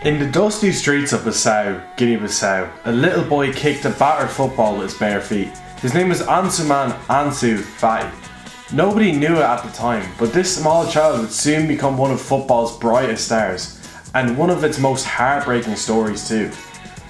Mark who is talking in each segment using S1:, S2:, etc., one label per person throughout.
S1: In the dusty streets of Bissau, Guinea-Bissau, a little boy kicked a battered football with his bare feet. His name was Ansu Fati. Nobody knew it at the time, but this small child would soon become one of football's brightest stars, and one of its most heartbreaking stories too.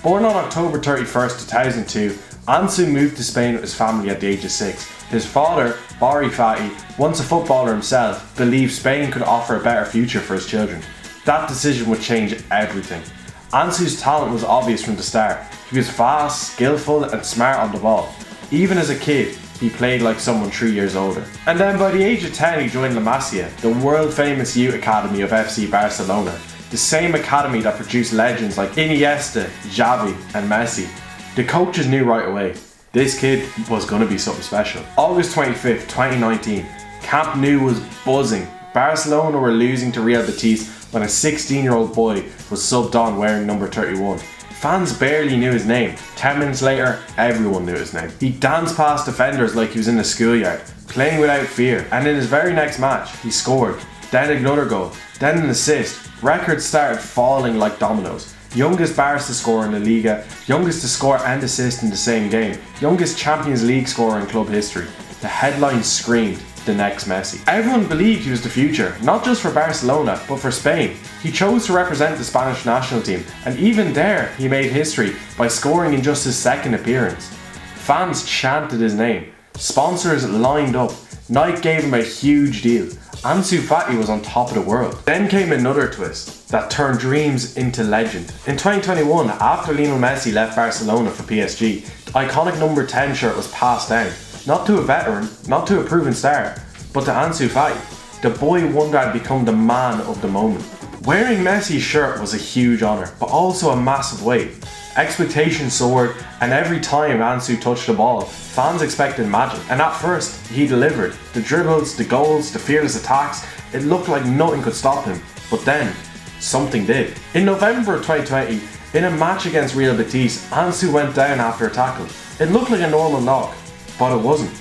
S1: Born on October 31st, 2002, Ansu moved to Spain with his family at the age of 6. His father, Brighton Fati, once a footballer himself, believed Spain could offer a better future for his children. That decision would change everything. Ansu's talent was obvious from the start. He was fast, skillful and smart on the ball. Even as a kid, he played like someone 3 years older. And then by the age of 10 he joined La Masia, the world famous youth academy of FC Barcelona. The same academy that produced legends like Iniesta, Xavi and Messi. The coaches knew right away, this kid was going to be something special. August 25th, 2019, Camp Nou was buzzing. Barcelona were losing to Real Betis when a 16-year-old boy was subbed on wearing number 31. Fans barely knew his name. 10 minutes later, everyone knew his name. He danced past defenders like he was in the schoolyard, playing without fear, and in his very next match, he scored, then another goal, then an assist. Records started falling like dominoes. Youngest Barca scorer in the Liga, youngest to score and assist in the same game, youngest Champions League scorer in club history. The headlines screamed, the next Messi. Everyone believed he was the future, not just for Barcelona, but for Spain. He chose to represent the Spanish national team, and even there he made history by scoring in just his second appearance. Fans chanted his name. Sponsors lined up. Nike gave him a huge deal. Ansu Fati was on top of the world. Then came another twist that turned dreams into legend. In 2021, after Lionel Messi left Barcelona for PSG, the iconic number 10 shirt was passed down. Not to a veteran, not to a proven star, but to Ansu Fati. The boy wonder had become the man of the moment. Wearing Messi's shirt was a huge honour, but also a massive weight. Expectations soared, and every time Ansu touched the ball, fans expected magic. And at first, he delivered. The dribbles, the goals, the fearless attacks, it looked like nothing could stop him. But then, something did. In November 2020, in a match against Real Betis, Ansu went down after a tackle. It looked like a normal knock, but it wasn't.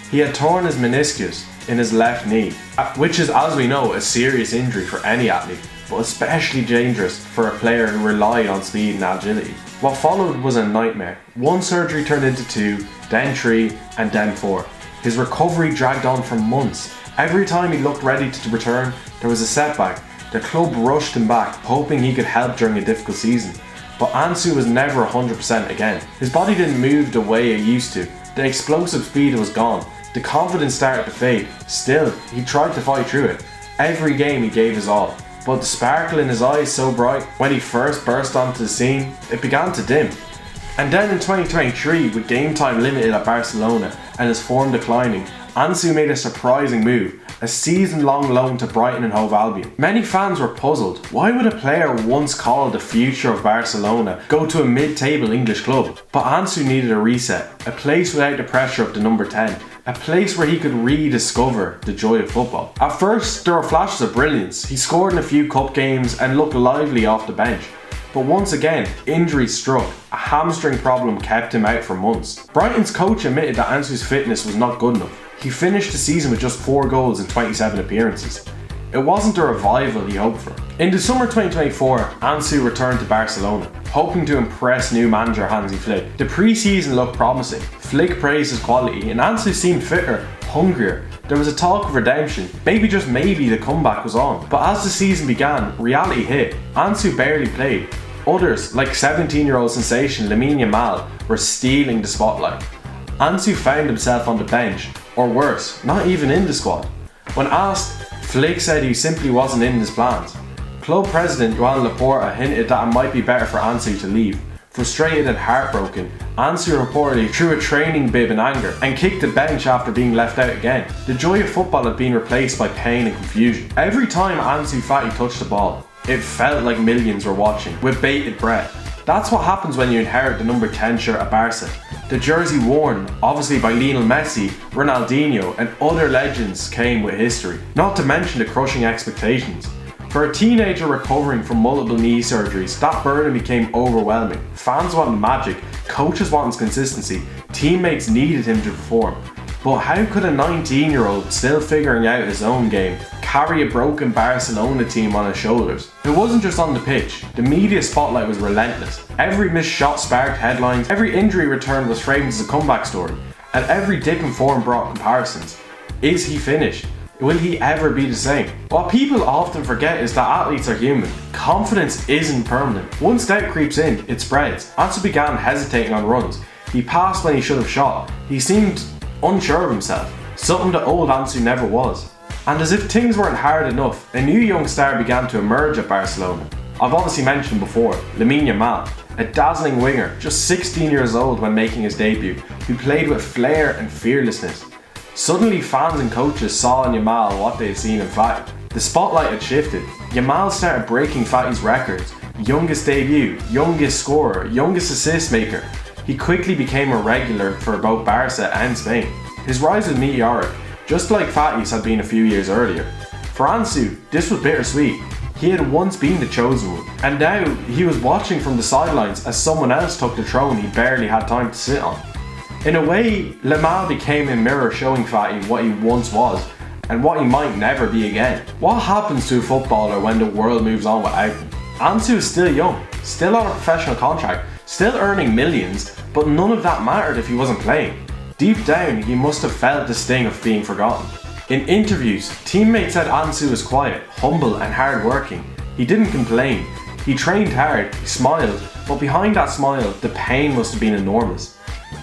S1: He had torn his meniscus in his left knee, which is, as we know, a serious injury for any athlete, but especially dangerous for a player who relied on speed and agility. What followed was a nightmare. One surgery turned into 2, then 3, and then 4. His recovery dragged on for months. Every time he looked ready to return, there was a setback. The club rushed him back, hoping he could help during a difficult season. But Ansu was never 100% again. His body didn't move the way it used to. The explosive speed was gone. The confidence started to fade. Still, he tried to fight through it. Every game he gave his all. But the sparkle in his eyes so bright, when he first burst onto the scene, it began to dim. And then in 2023, with game time limited at Barcelona and his form declining, Ansu made a surprising move, a season-long loan to Brighton and Hove Albion. Many fans were puzzled. Why would a player once called the future of Barcelona go to a mid-table English club? But Ansu needed a reset, a place without the pressure of the number 10, a place where he could rediscover the joy of football. At first, there were flashes of brilliance. He scored in a few cup games and looked lively off the bench. But once again, injury struck. A hamstring problem kept him out for months. Brighton's coach admitted that Ansu's fitness was not good enough. He finished the season with just 4 goals in 27 appearances. It wasn't the revival he hoped for. In the summer 2024, Ansu returned to Barcelona, hoping to impress new manager Hansi Flick. The pre-season looked promising. Flick praised his quality, and Ansu seemed fitter, hungrier. There was a talk of redemption. Maybe, just maybe, the comeback was on. But as the season began, reality hit. Ansu barely played. Others, like 17-year-old sensation Lamine Yamal, were stealing the spotlight. Ansu found himself on the bench, or worse, not even in the squad. When asked, Flick said he simply wasn't in his plans. Club president Joan Laporta hinted that it might be better for Ansu to leave. Frustrated and heartbroken, Ansu reportedly threw a training bib in anger and kicked the bench after being left out again. The joy of football had been replaced by pain and confusion. Every time Ansu Fati touched the ball, it felt like millions were watching, with bated breath. That's what happens when you inherit the number 10 shirt at Barca. The jersey worn, obviously by Lionel Messi, Ronaldinho and other legends, came with history. Not to mention the crushing expectations. For a teenager recovering from multiple knee surgeries, that burden became overwhelming. Fans wanted magic, coaches wanted consistency, teammates needed him to perform. But how could a 19-year-old still figuring out his own game carry a broken Barcelona team on his shoulders. It wasn't just on the pitch, the media spotlight was relentless. Every missed shot sparked headlines, every injury return was framed as a comeback story, and every dip in form brought comparisons. Is he finished? Will he ever be the same? What people often forget is that athletes are human. Confidence isn't permanent. Once doubt creeps in, it spreads. Ansu began hesitating on runs. He passed when he should have shot. He seemed unsure of himself, something that old Ansu never was. And as if things weren't hard enough, a new young star began to emerge at Barcelona. I've obviously mentioned before, Lamine Yamal, a dazzling winger, just 16 years old when making his debut, who played with flair and fearlessness. Suddenly fans and coaches saw in Yamal what they had seen in Fati. The spotlight had shifted. Yamal started breaking Fati's records. Youngest debut, youngest scorer, youngest assist maker. He quickly became a regular for both Barca and Spain. His rise was meteoric, just like Fati's had been a few years earlier. For Ansu, this was bittersweet. He had once been the chosen one, and now he was watching from the sidelines as someone else took the throne he barely had time to sit on. In a way, Yamal became a mirror showing Fati what he once was and what he might never be again. What happens to a footballer when the world moves on without him? Ansu is still young, still on a professional contract, still earning millions, but none of that mattered if he wasn't playing. Deep down, he must have felt the sting of being forgotten. In interviews, teammates said Ansu was quiet, humble and hard-working. He didn't complain. He trained hard, he smiled, but behind that smile, the pain must have been enormous.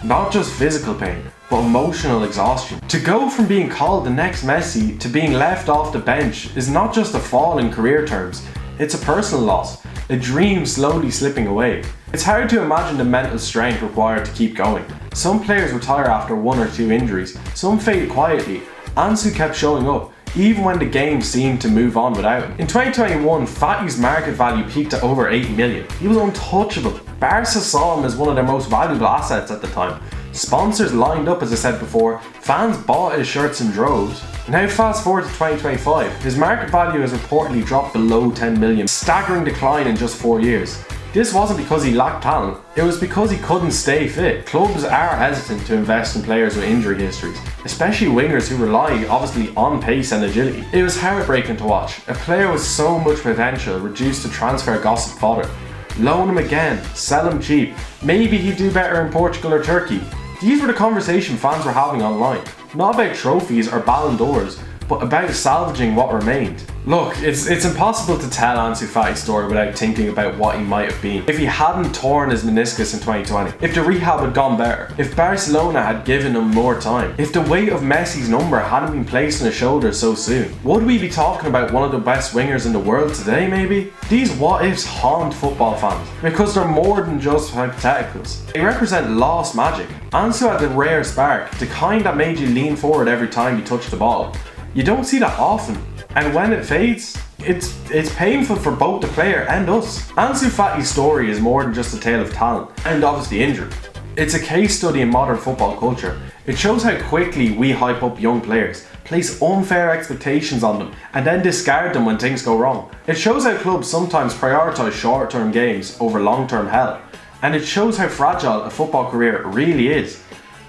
S1: Not just physical pain, but emotional exhaustion. To go from being called the next Messi to being left off the bench is not just a fall in career terms, it's a personal loss, a dream slowly slipping away. It's hard to imagine the mental strength required to keep going. Some players retire after 1 or 2 injuries, some fade quietly. Ansu kept showing up, even when the game seemed to move on without him. In 2021, Fati's market value peaked at over 8 million. He was untouchable. Barca saw him as one of their most valuable assets at the time. Sponsors lined up, as I said before, fans bought his shirts in droves. Now fast forward to 2025, his market value has reportedly dropped below 10 million, staggering decline in just 4 years. This wasn't because he lacked talent, it was because he couldn't stay fit. Clubs are hesitant to invest in players with injury histories, especially wingers who rely obviously on pace and agility. It was heartbreaking to watch, a player with so much potential reduced to transfer gossip fodder. Loan him again, sell him cheap, maybe he'd do better in Portugal or Turkey. These were the conversations fans were having online, not about trophies or Ballon d'Ors, but about salvaging what remained. Look, it's impossible to tell Ansu Fati's story without thinking about what he might have been. If he hadn't torn his meniscus in 2020, if the rehab had gone better, if Barcelona had given him more time, if the weight of Messi's number hadn't been placed on his shoulders so soon, would we be talking about one of the best wingers in the world today maybe? These what-ifs haunt football fans, because they're more than just hypotheticals. They represent lost magic. Ansu had the rare spark, the kind that made you lean forward every time you touched the ball. You don't see that often, and when it fades, it's painful for both the player and us. Ansu Fati's story is more than just a tale of talent, and obviously injury. It's a case study in modern football culture. It shows how quickly we hype up young players, place unfair expectations on them, and then discard them when things go wrong. It shows how clubs sometimes prioritise short-term games over long-term health, and it shows how fragile a football career really is.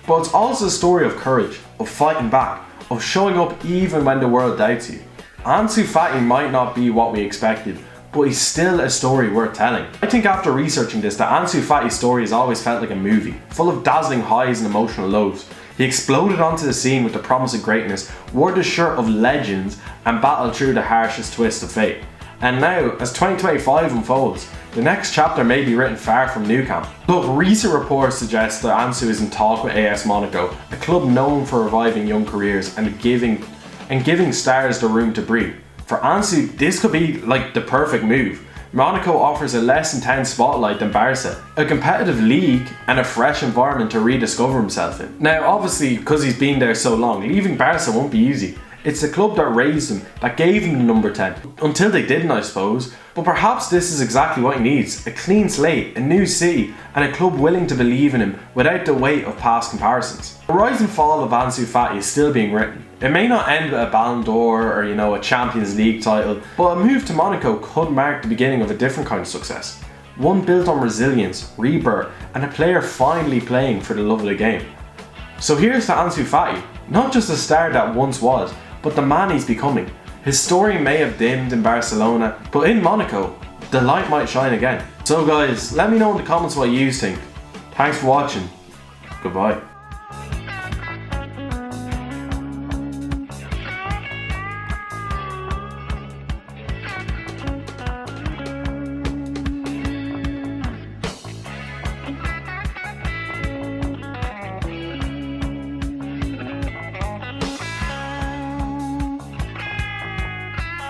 S1: But it's also a story of courage, of fighting back, of showing up even when the world doubts you. Ansu Fati might not be what we expected, but he's still a story worth telling. I think after researching this that Ansu Fati's story has always felt like a movie, full of dazzling highs and emotional lows. He exploded onto the scene with the promise of greatness, wore the shirt of legends, and battled through the harshest twists of fate. And now, as 2025 unfolds, the next chapter may be written far from Nou Camp. Look, recent reports suggest that Ansu is in talk with AS Monaco, a club known for reviving young careers and giving stars the room to breathe. For Ansu, this could be like the perfect move. Monaco offers a less intense spotlight than Barca, a competitive league and a fresh environment to rediscover himself in. Now obviously, because he's been there so long, leaving Barca won't be easy. It's the club that raised him, that gave him the number 10. Until they didn't, I suppose. But perhaps this is exactly what he needs. A clean slate, a new city, and a club willing to believe in him without the weight of past comparisons. The rise and fall of Ansu Fati is still being written. It may not end with a Ballon d'Or or, a Champions League title, but a move to Monaco could mark the beginning of a different kind of success. One built on resilience, rebirth, and a player finally playing for the love of the game. So here's to Ansu Fati, not just the star that once was, but the man he's becoming. His story may have dimmed in Barcelona, but in Monaco, the light might shine again. So guys, let me know in the comments what you think. Thanks for watching. Goodbye.